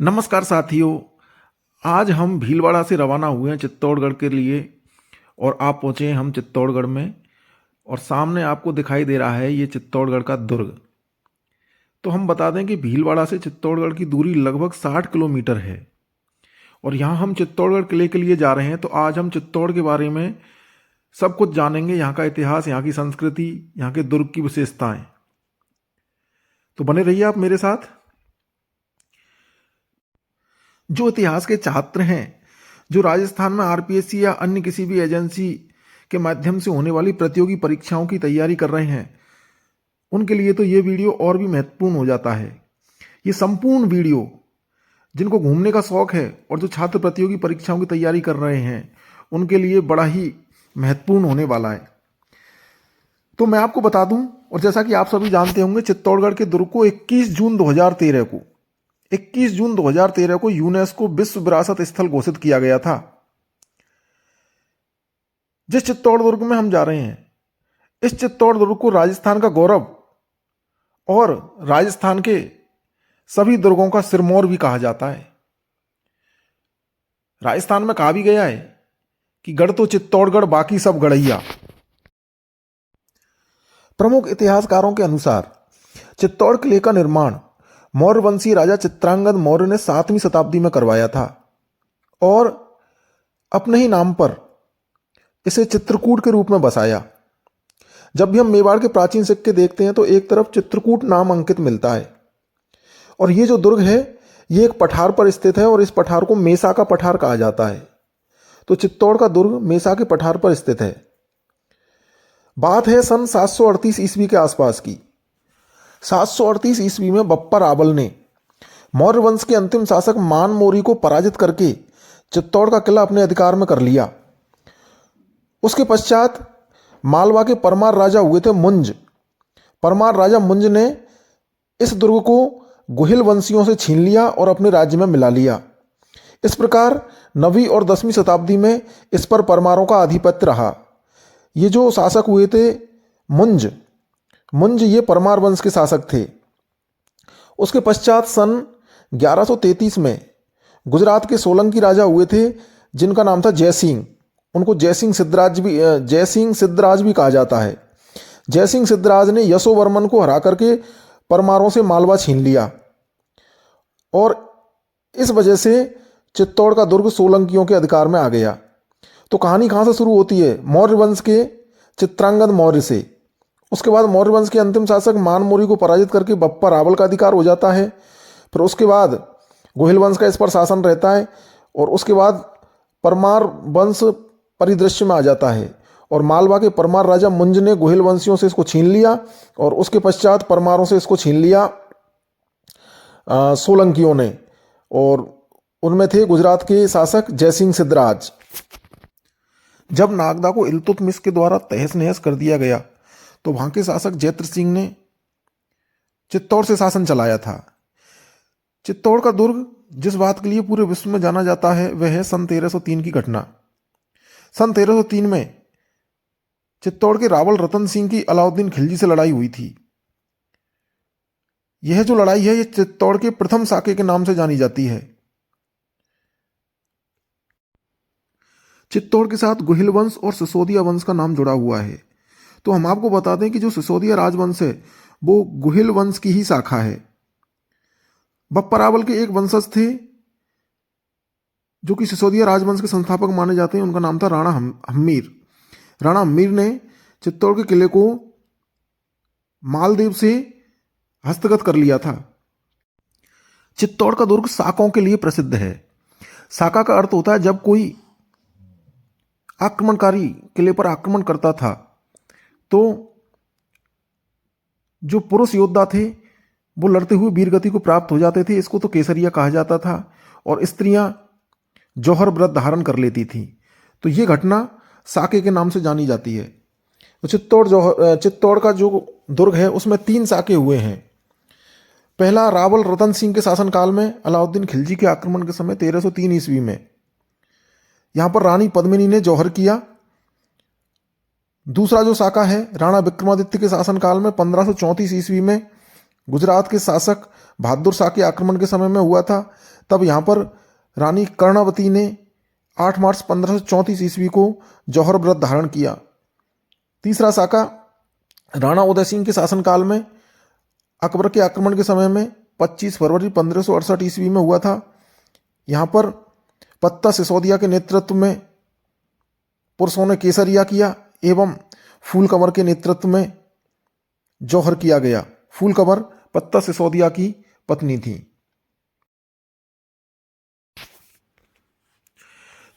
नमस्कार साथियों। आज हम भीलवाड़ा से रवाना हुए हैं चित्तौड़गढ़ के लिए और आप पहुंचे हैं हम चित्तौड़गढ़ में। और सामने आपको दिखाई दे रहा है ये चित्तौड़गढ़ का दुर्ग। तो हम बता दें कि भीलवाड़ा से चित्तौड़गढ़ की दूरी लगभग 60 किलोमीटर है और यहाँ हम चित्तौड़गढ़ किले के लिए जा रहे हैं। तो आज हम चित्तौड़ के बारे में सब कुछ जानेंगे, यहाँ का इतिहास, यहाँ की संस्कृति, यहाँ के दुर्ग की विशेषताएं। तो बने रहिए आप मेरे साथ। जो इतिहास के छात्र हैं, जो राजस्थान में आरपीएससी या अन्य किसी भी एजेंसी के माध्यम से होने वाली प्रतियोगी परीक्षाओं की तैयारी कर रहे हैं, उनके लिए तो ये वीडियो और भी महत्वपूर्ण हो जाता है। ये संपूर्ण वीडियो जिनको घूमने का शौक है और जो छात्र प्रतियोगी परीक्षाओं की तैयारी कर रहे हैं, उनके लिए बड़ा ही महत्वपूर्ण होने वाला है। तो मैं आपको बता दूं, और जैसा कि आप सभी जानते होंगे, चित्तौड़गढ़ के दुर्ग को 21 जून 2013 को यूनेस्को विश्व विरासत स्थल घोषित किया गया था। जिस चित्तौड़ दुर्ग में हम जा रहे हैं, इस चित्तौड़ दुर्ग को राजस्थान का गौरव और राजस्थान के सभी दुर्गों का सिरमौर भी कहा जाता है। राजस्थान में कहा भी गया है कि गढ़ तो चित्तौड़गढ़, बाकी सब गढ़ैया। प्रमुख इतिहासकारों के अनुसार चित्तौड़ किले का निर्माण मौर्य वंशी राजा चित्रांगद मौर्य ने 7वीं शताब्दी में करवाया था और अपने ही नाम पर इसे चित्रकूट के रूप में बसाया। जब भी हम मेवाड़ के प्राचीन सिक्के देखते हैं तो एक तरफ चित्रकूट नाम अंकित मिलता है। और ये जो दुर्ग है, ये एक पठार पर स्थित है और इस पठार को मेसा का पठार कहा जाता है। तो चित्तौड़ का दुर्ग मेसा के पठार पर स्थित है। बात है सन 738 ईस्वी के आसपास की। 738 ईस्वी में बप्पा रावल ने मौर्य वंश के अंतिम शासक मान मोरी को पराजित करके चित्तौड़ का किला अपने अधिकार में कर लिया। उसके पश्चात मालवा के परमार राजा हुए थे मुंज। परमार राजा मुंज ने इस दुर्ग को गुहिल वंशियों से छीन लिया और अपने राज्य में मिला लिया। इस प्रकार 9वीं और 10वीं शताब्दी में इस पर परमारों का आधिपत्य रहा। ये जो शासक हुए थे मुंज ये परमार वंश के शासक थे। उसके पश्चात सन 1133 में गुजरात के सोलंकी राजा हुए थे, जिनका नाम था जयसिंह। उनको जयसिंह सिद्धराज भी कहा जाता है। जयसिंह सिद्धराज ने यशोवर्मन को हरा करके परमारों से मालवा छीन लिया और इस वजह से चित्तौड़ का दुर्ग सोलंकियों के अधिकार में आ गया। तो कहानी कहाँ से शुरू होती है? मौर्य वंश के चित्रांगद मौर्य से। उसके बाद मौर्य वंश के अंतिम शासक मान मोरी को पराजित करके बप्पा रावल का अधिकार हो जाता है। फिर उसके बाद गोहिल वंश का इस पर शासन रहता है और उसके बाद परमार वंश परिदृश्य में आ जाता है और मालवा के परमार राजा मुंज ने गोहिल वंशियों से इसको छीन लिया और उसके पश्चात परमारों से इसको छीन लिया सोलंकियों ने, और उनमें थे गुजरात के शासक जयसिंह सिद्धराज। जब नागदा को इल्तुतमिश के द्वारा तहस नहस कर दिया गया तो वहां के शासक जैत्र सिंह ने चित्तौड़ से शासन चलाया था। चित्तौड़ का दुर्ग जिस बात के लिए पूरे विश्व में जाना जाता है वह है सन 1303 की घटना। सन 1303 में चित्तौड़ के रावल रतन सिंह की अलाउद्दीन खिलजी से लड़ाई हुई थी। यह जो लड़ाई है, यह चित्तौड़ के प्रथम साके के नाम से जानी जाती है। चित्तौड़ के साथ गुहिल वंश और सिसोदिया वंश का नाम जुड़ा हुआ है। तो हम आपको बता दें कि जो सिसोदिया राजवंश है वो गुहिल वंश की ही शाखा है। बप्पा रावल के एक वंशज थे जो कि सिसोदिया राजवंश के संस्थापक माने जाते हैं। उनका नाम था राणा हम्मीर। राणा हम्मीर ने चित्तौड़ के किले को मालदेव से हस्तगत कर लिया था। चित्तौड़ का दुर्ग साकों के लिए प्रसिद्ध है। साका का अर्थ होता है जब कोई आक्रमणकारी किले पर आक्रमण करता था तो जो पुरुष योद्धा थे वो लड़ते हुए वीरगति को प्राप्त हो जाते थे। इसको तो केसरिया कहा जाता था और स्त्रियां जौहर व्रत धारण कर लेती थी। तो ये घटना साके के नाम से जानी जाती है। तो चित्तौड़ का जो दुर्ग है उसमें 3 साके हुए हैं। पहला रावल रतन सिंह के शासनकाल में अलाउद्दीन खिलजी के आक्रमण के समय 1303 ईस्वी में यहां पर रानी पद्मिनी ने जौहर किया। दूसरा जो साका है राणा विक्रमादित्य के शासनकाल में 1534 ईस्वी में गुजरात के शासक बहादुर शाह के आक्रमण के समय में हुआ था। तब यहाँ पर रानी कर्णावती ने 8 मार्च 1534 ईस्वी को जौहर व्रत धारण किया। तीसरा साका राणा उदय सिंह के शासनकाल में अकबर के आक्रमण के समय में 25 फरवरी 1568 ईस्वी में हुआ था। यहाँ पर पत्ता सिसोदिया के नेतृत्व में पुरुषों ने केसरिया किया एवं फूल कंवर के नेतृत्व में जौहर किया गया। फूल कंवर पत्ता सिसोदिया की पत्नी थी।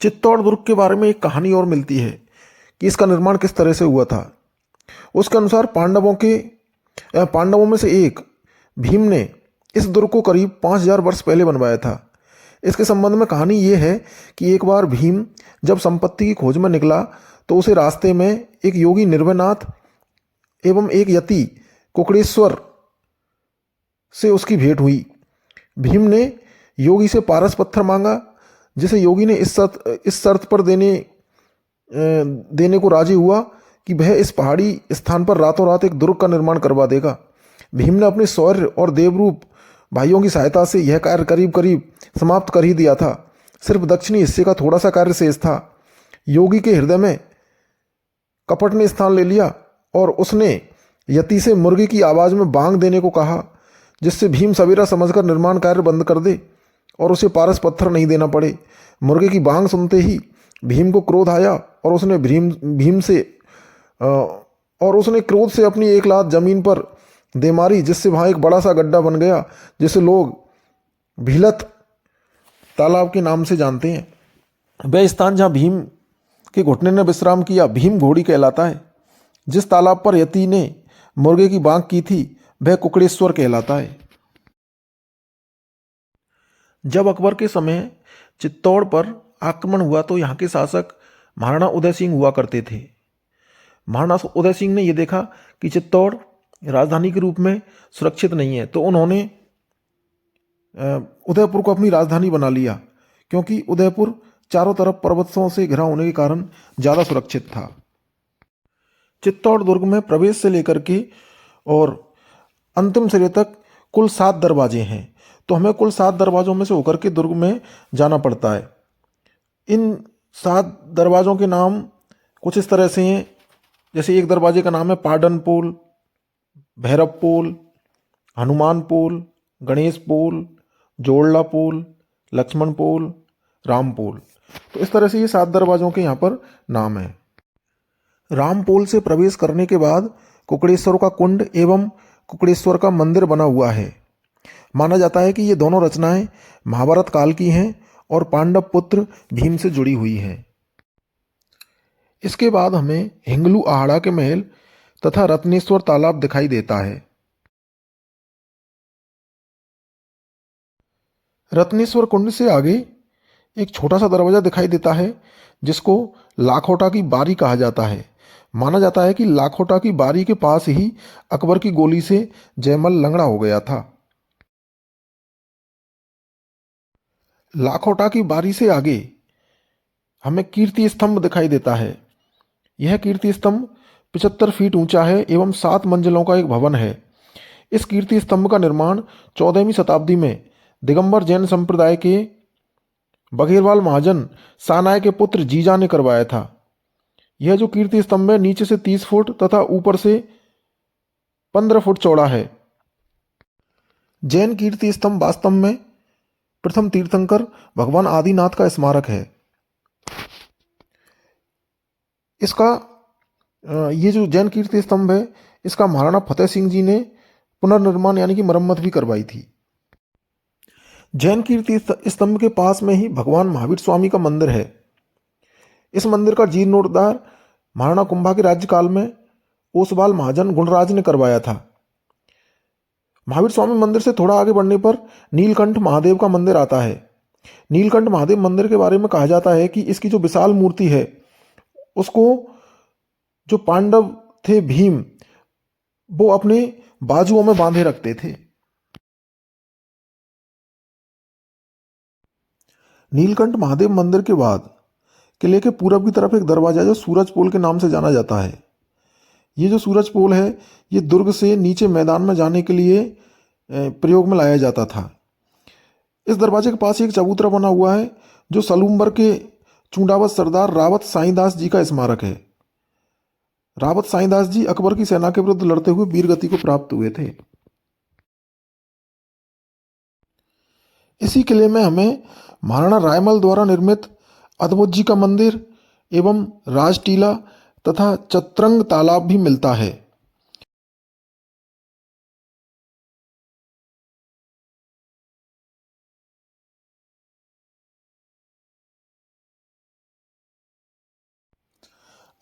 चित्तौड़ दुर्ग के बारे में एक कहानी और मिलती है कि इसका निर्माण किस तरह से हुआ था। उसके अनुसार पांडवों में से एक भीम ने इस दुर्ग को करीब 5000 वर्ष पहले बनवाया था। इसके संबंध में कहानी ये है कि एक बार भीम जब संपत्ति की खोज में निकला तो उसे रास्ते में एक योगी निर्भयनाथ एवं एक यति कुकड़ेश्वर से उसकी भेंट हुई। भीम ने योगी से पारस पत्थर मांगा, जिसे योगी ने इस शर्त पर देने को राजी हुआ कि वह इस पहाड़ी स्थान पर रातों रात एक दुर्ग का निर्माण करवा देगा। भीम ने अपने शौर्य और देवरूप भाइयों की सहायता से यह कार्य करीब करीब समाप्त कर ही दिया था। सिर्फ दक्षिणी हिस्से का थोड़ा सा कार्य शेष था। योगी के हृदय में कपट ने स्थान ले लिया और उसने यति से मुर्गी की आवाज़ में बांग देने को कहा, जिससे भीम सवेरा समझकर निर्माण कार्य बंद कर दे और उसे पारस पत्थर नहीं देना पड़े। मुर्गे की बांग सुनते ही भीम को क्रोध आया और उसने क्रोध से अपनी एक लात जमीन पर दे मारी, जिससे वहाँ एक बड़ा सा गड्ढा बन गया, जिसे लोग भीलत तालाब के नाम से जानते हैं। वह स्थान जहाँ भीम के घुटने ने विश्राम किया भीम घोड़ी कहलाता है। जिस तालाब पर यति ने मुर्गे की बांग की थी वह कुकड़ेश्वर कहलाता है। जब अकबर के समय चित्तौड़ पर आक्रमण हुआ तो यहाँ के शासक महाराणा उदय सिंह हुआ करते थे। महाराणा उदय सिंह ने यह देखा कि चित्तौड़ राजधानी के रूप में सुरक्षित नहीं है, तो उन्होंने उदयपुर को अपनी राजधानी बना लिया, क्योंकि उदयपुर चारों तरफ पर्वतों से घिरा होने के कारण ज़्यादा सुरक्षित था। चित्तौड़ दुर्ग में प्रवेश से लेकर के और अंतिम सिरे तक कुल 7 दरवाजे हैं, तो हमें कुल 7 दरवाजों में से होकर के दुर्ग में जाना पड़ता है। इन 7 दरवाजों के नाम कुछ इस तरह से हैं, जैसे एक दरवाजे का नाम है पाडन पोल, भैरव पोल, हनुमान पोल, गणेश पोल, जोड़ला पोल, लक्ष्मण पोल, राम पोल। तो इस तरह से ये 7 दरवाजों के यहाँ पर नाम हैं। राम पोल से प्रवेश करने के बाद कुकड़ेश्वर का कुंड एवं कुकड़ेश्वर का मंदिर बना हुआ है। माना जाता है कि ये दोनों रचनाएं महाभारत काल की हैं और पांडव पुत्र भीम से जुड़ी हुई हैं। इसके बाद हमें हिंगलू आहाड़ा के महल तथा रत्नेश्वर तालाब दिखाई देता है। रत्नेश्वर कुंड से आगे एक छोटा सा दरवाजा दिखाई देता है, जिसको लाखोटा की बारी कहा जाता है। माना जाता है कि लाखोटा की बारी के पास ही अकबर की गोली से जयमल लंगड़ा हो गया था। लाखोटा की बारी से आगे हमें कीर्ति स्तंभ दिखाई देता है। यह कीर्ति स्तंभ 75 फीट ऊंचा है एवं 7 मंजिलों का एक भवन है। इस कीर्ति स्तंभ का निर्माण 14वीं शताब्दी में दिगंबर जैन संप्रदाय के बघेरवाल महाजन सानाय के पुत्र जीजा ने करवाया था। यह जो कीर्ति स्तंभ है नीचे से 30 फुट तथा ऊपर से 15 फुट चौड़ा है। जैन कीर्ति स्तंभ वास्तव में प्रथम तीर्थंकर भगवान आदिनाथ का स्मारक है। इसका ये जो जैन कीर्ति स्तंभ है इसका महाराणा फतेह सिंह जी ने पुनर्निर्माण यानी कि मरम्मत भी करवाई थी। जैन कीर्ति स्तंभ के पास में ही भगवान महावीर स्वामी का मंदिर है। इस मंदिर का जीर्णोद्धार महाराणा कुंभा के राज्यकाल में ओसवाल महाजन गुणराज ने करवाया था। महावीर स्वामी मंदिर से थोड़ा आगे बढ़ने पर नीलकंठ महादेव का मंदिर आता है। नीलकंठ महादेव मंदिर के बारे में कहा जाता है कि इसकी जो विशाल मूर्ति है उसको जो पांडव थे भीम वो अपने बाजुओं में बांधे रखते थे। नीलकंठ महादेव मंदिर के बाद किले के पूरब की तरफ एक दरवाजा जो सूरज पोल के नाम से जाना जाता है। ये जो सूरज पोल है ये दुर्ग से नीचे मैदान में जाने के लिए प्रयोग में लाया जाता था। इस दरवाजे के पास एक चबूतरा बना हुआ है जो सलूम्बर के चूंडावत सरदार रावत साईंदास जी का स्मारक है। रावत साईंदास जी अकबर की सेना के विरुद्ध लड़ते हुए वीरगति को प्राप्त हुए थे। इसी किले में हमें महाराणा रायमल द्वारा निर्मित अद्भुत जी का मंदिर एवं राज टीला तथा चतरंग तालाब भी मिलता है।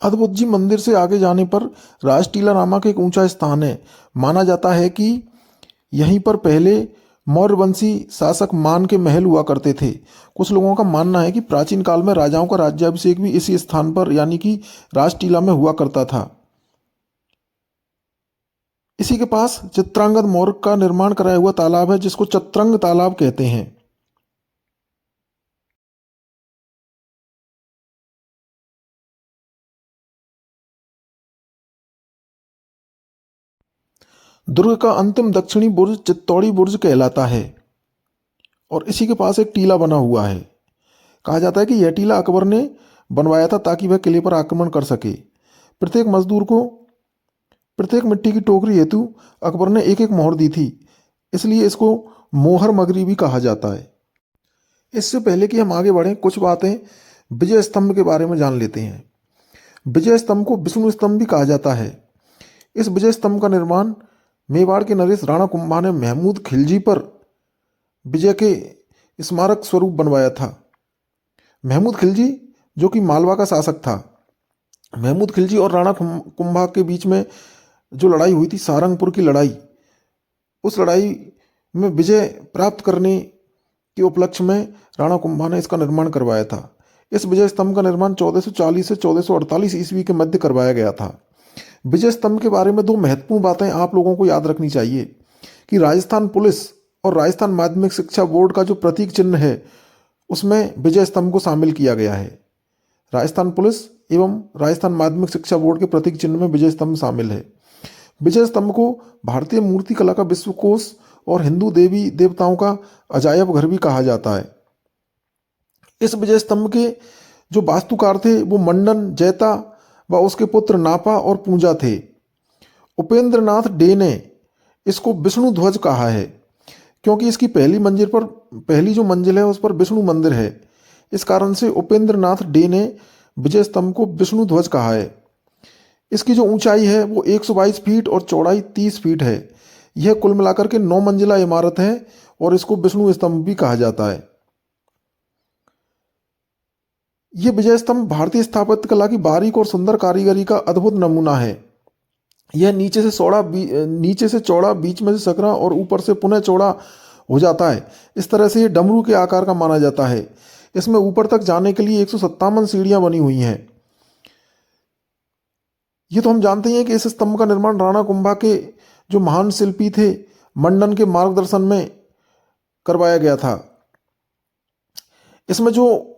अद्भुत जी मंदिर से आगे जाने पर राज टीला नामक एक ऊंचा स्थान है। माना जाता है कि यहीं पर पहले मौर्यवंशी शासक मान के महल हुआ करते थे। कुछ लोगों का मानना है कि प्राचीन काल में राजाओं का राज्याभिषेक भी इसी स्थान पर यानी कि राज टीला में हुआ करता था। इसी के पास चित्रांगद मौर्य का निर्माण कराया हुआ तालाब है जिसको चतरंग तालाब कहते हैं। दुर्ग का अंतिम दक्षिणी बुर्ज चित्तौड़ी बुर्ज कहलाता है और इसी के पास एक टीला बना हुआ है। कहा जाता है कि यह टीला अकबर ने बनवाया था ताकि वह किले पर आक्रमण कर सके। प्रत्येक मजदूर को प्रत्येक मिट्टी की टोकरी हेतु अकबर ने एक एक मोहर दी थी, इसलिए इसको मोहर मगरी भी कहा जाता है। इससे पहले कि हम आगे बढ़ें, कुछ बातें विजय स्तंभ के बारे में जान लेते हैं। विजय स्तंभ को विष्णु स्तंभ भी कहा जाता है। इस विजय स्तंभ का निर्माण मेवाड़ के नरेश राणा कुंभा ने महमूद खिलजी पर विजय के स्मारक स्वरूप बनवाया था। महमूद खिलजी जो कि मालवा का शासक था, महमूद खिलजी और राणा कुंभा के बीच में जो लड़ाई हुई थी, सारंगपुर की लड़ाई, उस लड़ाई में विजय प्राप्त करने के उपलक्ष्य में राणा कुंभा ने इसका निर्माण करवाया था। इस विजय स्तंभ का निर्माण 1440 से 1448 ईस्वी के मध्य करवाया गया था। विजय स्तंभ के बारे में दो महत्वपूर्ण बातें आप लोगों को याद रखनी चाहिए कि राजस्थान पुलिस और राजस्थान माध्यमिक शिक्षा बोर्ड का जो प्रतीक चिन्ह है उसमें विजय स्तंभ को शामिल किया गया है। राजस्थान पुलिस एवं राजस्थान माध्यमिक शिक्षा बोर्ड के प्रतीक चिन्ह में विजय स्तंभ शामिल है। विजय स्तंभ को भारतीय मूर्ति कला का विश्वकोश और हिंदू देवी देवताओं का अजायब घर भी कहा जाता है। इस विजय स्तंभ के जो वास्तुकार थे वो मंडन, जैता व उसके पुत्र नापा और पूंजा थे। उपेंद्र नाथ डे ने इसको विष्णु ध्वज कहा है क्योंकि इसकी पहली जो मंजिल है उस पर विष्णु मंदिर है। इस कारण से उपेंद्र नाथ डे ने विजय स्तंभ को विष्णु ध्वज कहा है। इसकी जो ऊंचाई है वो 122 फीट और चौड़ाई 30 फीट है। यह कुल मिलाकर के 9 मंजिला इमारत है और इसको विष्णु स्तंभ भी कहा जाता है। यह विजय स्तंभ भारतीय स्थापत्य कला की बारीक और सुंदर कारीगरी का अद्भुत नमूना है। यह नीचे से चौड़ा, बीच में से सकरा और ऊपर से पुनः चौड़ा हो जाता है। इस तरह से यह डमरू के आकार का माना जाता है। इसमें ऊपर तक जाने के लिए 157 सीढ़ियां बनी हुई हैं। ये तो हम जानते हैं कि इस स्तंभ का निर्माण राणा कुंभा के जो महान शिल्पी थे मंडन के मार्गदर्शन में करवाया गया था। इसमें जो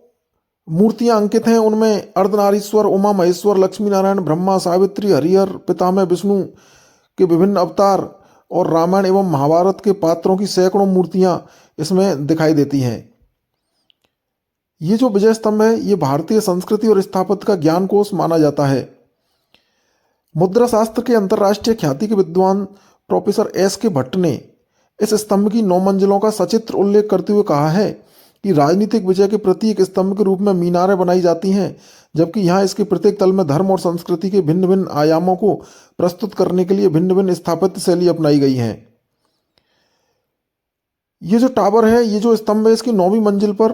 मूर्तियां अंकित हैं उनमें अर्धनारीश्वर, उमा महेश्वर, लक्ष्मी नारायण, ब्रह्मा, सावित्री, हरिहर, पितामह विष्णु के विभिन्न अवतार और रामायण एवं महाभारत के पात्रों की सैकड़ों मूर्तियां इसमें दिखाई देती हैं। ये जो विजय स्तंभ है ये भारतीय संस्कृति और स्थापत्य का ज्ञान कोश माना जाता है। मुद्रा शास्त्र के अंतर्राष्ट्रीय ख्याति के विद्वान प्रोफेसर एस के भट्ट ने इस स्तंभ की 9 मंजिलों का सचित्र उल्लेख करते हुए कहा है कि राजनीतिक विजय के प्रतीक स्तंभ के रूप में मीनारें बनाई जाती हैं, जबकि यहाँ इसके प्रत्येक तल में धर्म और संस्कृति के भिन्न भिन्न आयामों को प्रस्तुत करने के लिए भिन्न भिन्न स्थापत्य शैली अपनाई गई है। ये जो टावर है, ये जो स्तंभ है, इसकी 9वीं मंजिल पर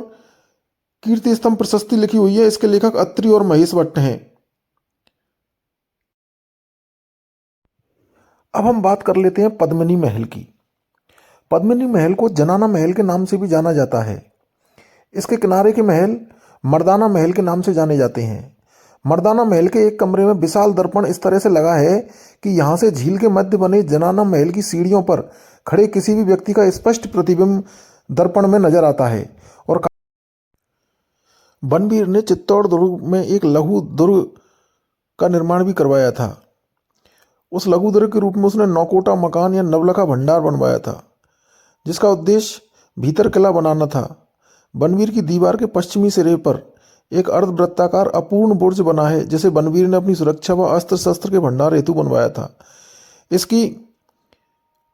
कीर्ति स्तंभ प्रशस्ति लिखी हुई है। इसके लेखक अत्रि और महेश भट्ट हैं। अब हम बात कर लेते हैं पद्मिनी महल की। पद्मिनी महल को जनाना महल के नाम से भी जाना जाता है। इसके किनारे के महल मर्दाना महल के नाम से जाने जाते हैं। मर्दाना महल के एक कमरे में विशाल दर्पण इस तरह से लगा है कि यहाँ से झील के मध्य बने जनाना महल की सीढ़ियों पर खड़े किसी भी व्यक्ति का स्पष्ट प्रतिबिंब दर्पण में नजर आता है। और बनवीर ने चित्तौड़ दुर्ग में एक लघु दुर्ग का निर्माण भी करवाया था। उस लघु दुर्ग के रूप में उसने नौकोटा मकान या नवलखा भंडार बनवाया था। जिसका उद्देश्य भीतर किला बनाना था। बनवीर की दीवार के पश्चिमी सिरे पर एक अर्धवृत्ताकार अपूर्ण बुर्ज बना है, जिसे बनवीर ने अपनी सुरक्षा व अस्त्र शस्त्र के भंडार हेतु बनवाया था। इसकी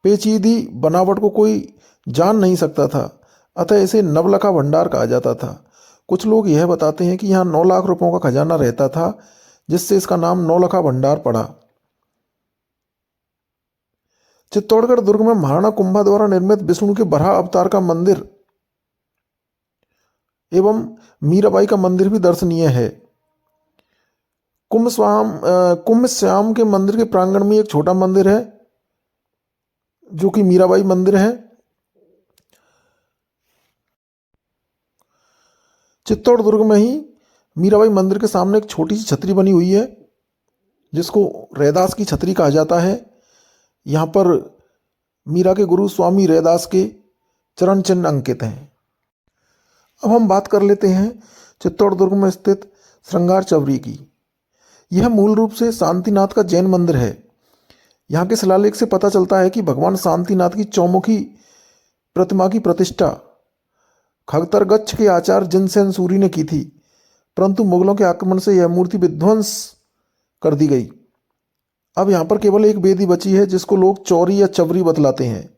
पेचीदी बनावट को कोई जान नहीं सकता था, अतः इसे नवलखा भंडार कहा जाता था। कुछ लोग यह बताते हैं कि यहाँ 9 लाख रुपयों का खजाना रहता था, जिससे इसका नाम नौलखा भंडार पड़ा। चित्तौड़गढ़ दुर्ग में महाराणा कुंभा द्वारा निर्मित विष्णु के बराह अवतार का मंदिर एवं मीराबाई का मंदिर भी दर्शनीय है। कुंभ श्याम के मंदिर के प्रांगण में एक छोटा मंदिर है जो कि मीराबाई मंदिर है। चित्तौड़ दुर्ग में ही मीराबाई मंदिर के सामने एक छोटी सी छतरी बनी हुई है, जिसको रैदास की छतरी कहा जाता है। यहाँ पर मीरा के गुरु स्वामी रैदास के चरण चिन्ह अंकित हैं। अब हम बात कर लेते हैं चित्तौड़ दुर्ग में स्थित श्रृंगार चवरी की। यह मूल रूप से शांतिनाथ का जैन मंदिर है। यहाँ के शिलालेख से पता चलता है कि भगवान शांतिनाथ की चौमुखी प्रतिमा की प्रतिष्ठा खगतरगच्छ के आचार्य जिनसेन सूरी ने की थी, परंतु मुगलों के आक्रमण से यह मूर्ति विध्वंस कर दी गई। अब यहाँ पर केवल एक वेदी बची है, जिसको लोग चौरी या चवरी बतलाते हैं।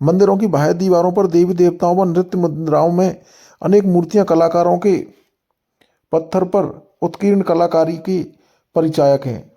मंदिरों की बाह्य दीवारों पर देवी देवताओं व नृत्य मुद्राओं में अनेक मूर्तियां कलाकारों के पत्थर पर उत्कीर्ण कलाकारी की परिचायक हैं।